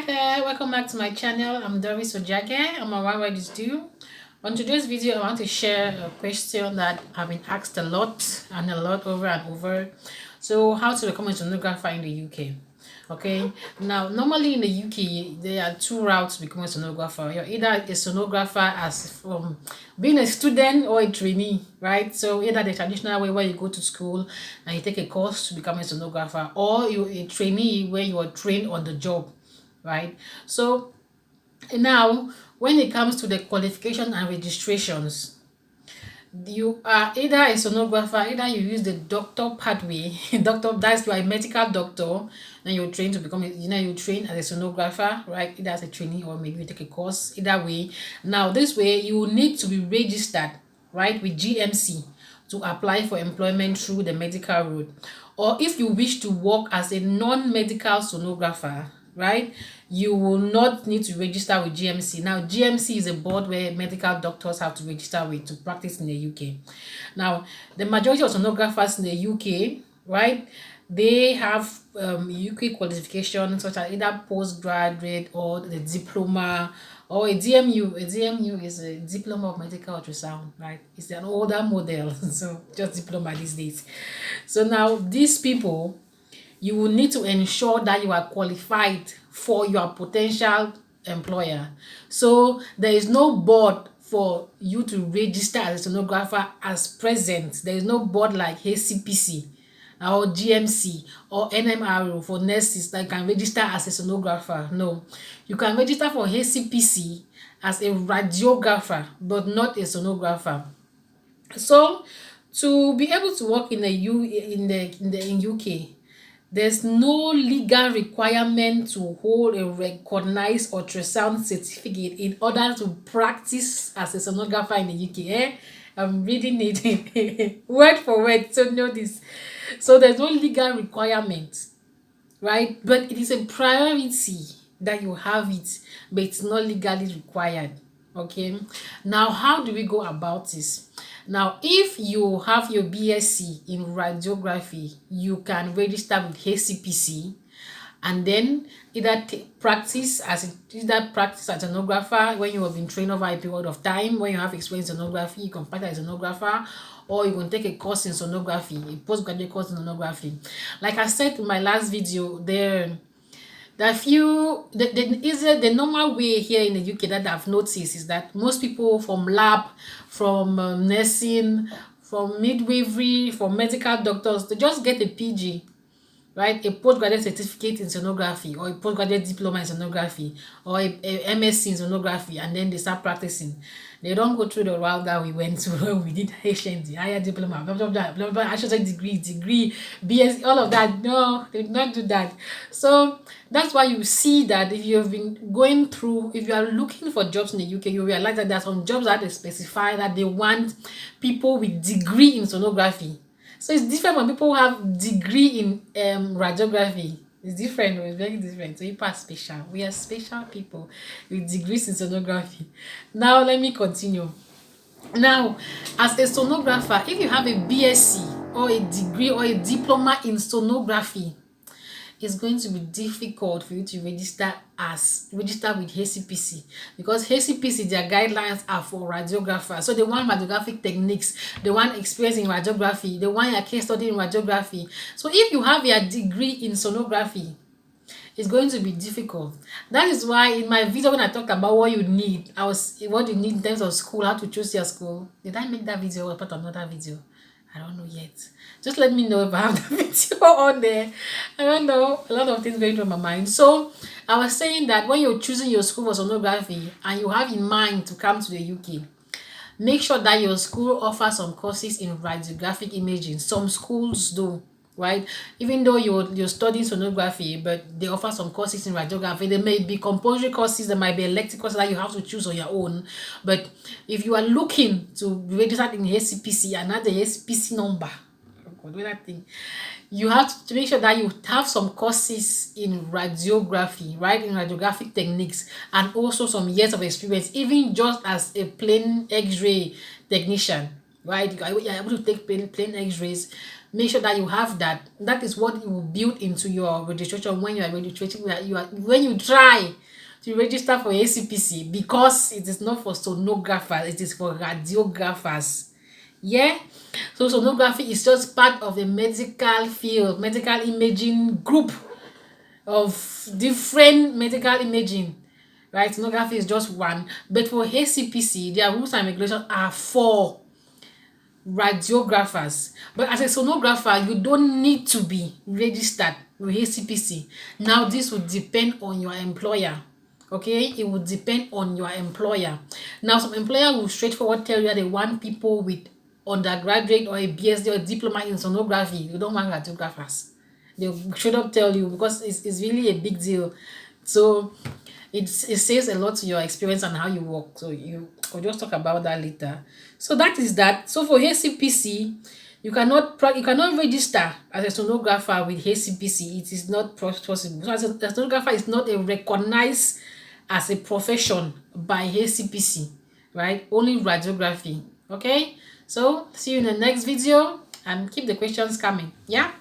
Hi there, welcome back to my channel. I'm Doris Ojage. I'm a one this do. On today's video, I want to share a question that I've been asked a lot over and over. So, how to become a sonographer in the UK? Okay, now normally in the UK, there are two routes to become a sonographer. You're either a sonographer as from being a student or a trainee, right? So either the traditional way where you go to school and you take a course to become a sonographer, or you're a trainee where you are trained on the job, right? So now when it comes to the qualification and registrations, you are either a sonographer, either you use the doctor pathway. Doctor, that's like medical doctor, and you're trained to become you train as a sonographer, right? Either as a trainee or maybe you take a course. Either way, now this way you will need to be registered, right, with GMC to apply for employment through the medical route. Or if you wish to work as a non-medical sonographer, right, you will not need to register with GMC. Now GMC is a board where medical doctors have to register with to practice in the UK. Now the majority of sonographers in the UK, right, they have UK qualifications such as either postgraduate or the diploma or a DMU. A DMU is a diploma of medical ultrasound, right? It's an older model, so just diploma these days. So now these people, you will need to ensure that you are qualified for your potential employer. So there is no board for you to register as a sonographer as present. There is no board like HCPC or GMC or NMRO for nurses that can register as a sonographer. No, you can register for HCPC as a radiographer, but not a sonographer. So to be able to work in the in UK, there's no legal requirement to hold a recognized ultrasound certificate in order to practice as a sonographer in the UK. I'm reading it word for word, so know this. So there's no legal requirement, right? But it is a priority that you have it, but it's not legally required. Okay. Now, how do we go about this? Now, if you have your BSc in radiography, you can register with HCPC and then either practice as a sonographer when you have been trained over a period of time. When you have experience in sonography, you can practice as a sonographer, or you can take a course in sonography, a postgraduate course in sonography. Like I said in my last video, the normal way here in the UK that I've noticed is that most people from lab, from nursing, from midwifery, from medical doctors, they just get a PG, right? A postgraduate certificate in sonography or a postgraduate diploma in sonography or a MSc in sonography, and then they start practicing. They don't go through the route that we went to. We did HND, higher diploma, blah, blah, blah, blah, blah, actually degree, BS, all of that. No, they did not do that. So that's why you see that if you've been going through, if you are looking for jobs in the UK, you realize that there are some jobs that they specify that they want people with degree in sonography. So it's different when people have degree in radiography. It's different. It's very different. So people are special. We are special people with degrees in sonography. Now let me continue. Now, as a sonographer, if you have a BSc or a degree or a diploma in sonography, it's going to be difficult for you to register with HCPC, because HCPC, their guidelines are for radiographers. So they want radiographic techniques, they want experience in radiography, they want a case study in radiography. So if you have your degree in sonography, it's going to be difficult. That is why in my video when I talked about what you need, what you need in terms of school, how to choose your school. Did I make that video or put another video? I don't know yet. Just let me know if I have the video on there. I don't know. A lot of things going through my mind. So I was saying that when you're choosing your school for sonography and you have in mind to come to the UK, make sure that your school offers some courses in radiographic imaging. Some schools do, right? Even though you're studying sonography, but they offer some courses in radiography. There may be compulsory courses, there might be elective courses that you have to choose on your own. But if you are looking to be registered in HCPC and have the HCPC number, that thing, you have to make sure that you have some courses in radiography, right? In radiographic techniques, and also some years of experience, even just as a plain X-ray technician, right? You're able to take plain X-rays Make sure that you have that. That is what you will build into your registration when you are registering. When you try to register for ACPC, because it is not for sonographers, it is for radiographers. Yeah. So sonography is just part of the medical field, medical imaging group of different medical imaging, right? Sonography is just one, but for ACPC their rules and regulations are for radiographers. But as a sonographer, you don't need to be registered with ACPC. Now this would depend on your employer. Okay, it would depend on your employer. Now some employer will straightforward tell you that they want people with undergraduate or a BSc or diploma in sonography. You don't want radiographers. They should up tell you, because it's really a big deal. So it says a lot to your experience and how you work. So we'll just talk about that later. So that is that. So for HCPC, you cannot register as a sonographer with HCPC. It is not possible. So as a sonographer is not a recognized as a profession by HCPC, right? Only radiography. Okay. So see you in the next video and keep the questions coming. Yeah.